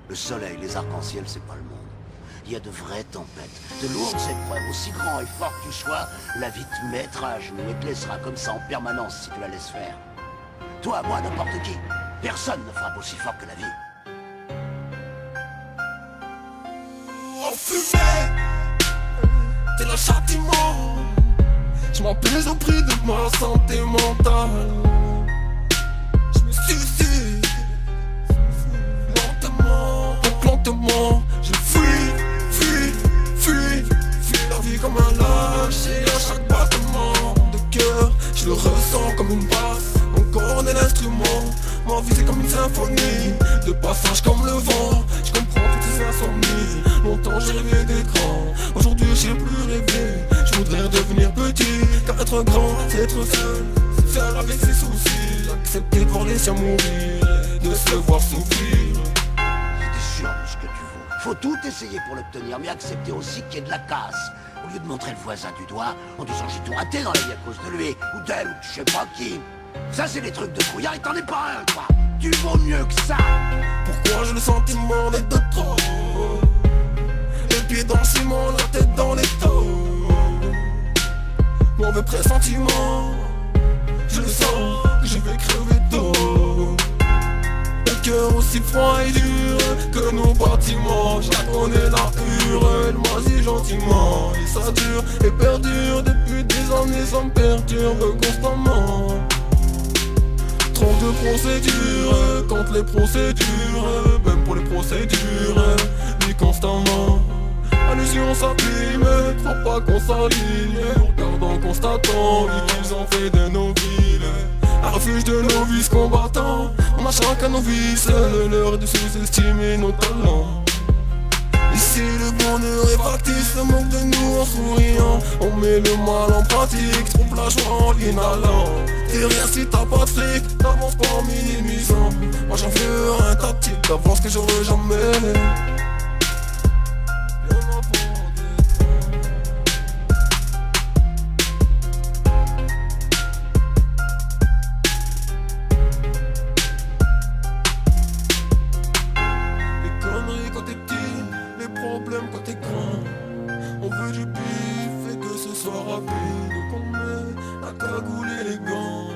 Le soleil, les arcs-en-ciel, c'est pas le monde. Il y a de vraies tempêtes, de lourdes épreuves, aussi grand et fort que tu sois, la vie te mettra à genoux et te laissera comme ça en permanence si tu la laisses faire. Toi, moi, n'importe qui, personne ne frappe aussi fort que la vie. Enfumé, t'es le châtiment. Je m'apaise au prix de ma santé mentale. Je me suicide lentement, donc lentement. Je fuis la vie comme un lâche. Et à chaque battement de cœur, je le ressens comme une basse. Mon corps est l'instrument. Ma vie c'est comme une symphonie, de passage comme le vent. Je comprends toutes ces insomnies. Longtemps j'ai rêvé d'être grand, aujourd'hui j'ai plus rêvé. Je voudrais devenir petit, car être grand c'est être seul, c'est faire avec ses soucis. Accepter de voir les siens mourir, de se voir souffrir. T'es sûr de ce que tu veux. Faut tout essayer pour l'obtenir, mais accepter aussi qu'il y ait de la casse. Au lieu de montrer le voisin du doigt, en disant j'ai tout raté dans la vie à cause de lui, ou d'elle, ou de je sais pas qui. Ça c'est des trucs de trouillard et t'en es pas un, toi. Tu vaux mieux que ça. Pourquoi j'ai le sentiment d'être de trop? Les pieds dans le ciment, la tête dans les taux. Mauvais pressentiment, je le sens, je vais crever d'eau. Le cœur aussi froid et dur que nos bâtiments. Je la connais la hure, elle m'a dit gentiment. Et ça dure et perdure depuis des années, ça me perturbe constamment. Trop de procédures, contre les procédures, même pour les procédures, dis constamment. Allusion s'abîme, crois pas qu'on s'aligne. Regardons, constatant, qu'ils ont fait de nos villes un refuge de novices combattants. On a chacun nos vices, le leur est de sous-estimer nos talents. Ici le bonheur est factice, se moque de nous en souriant. On met le mal en pratique, trompe la joie en l'inhalant. T'es rien si t'as pas de fric, t'avances pas en minimisant. Moi j'en veux un tactique, t'avances que j'aurais jamais. Problème quand t'es grand, on veut du bif et que ce soit rapide. Donc on met la cagoule et les gants.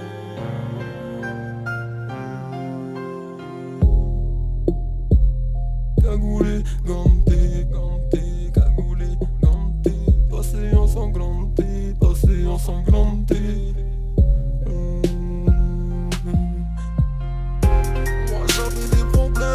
Cagoulé, ganté, ganté, cagoulé, ganté. Passé ensanglanté, passé ensanglanté. Moi j'avais des problèmes.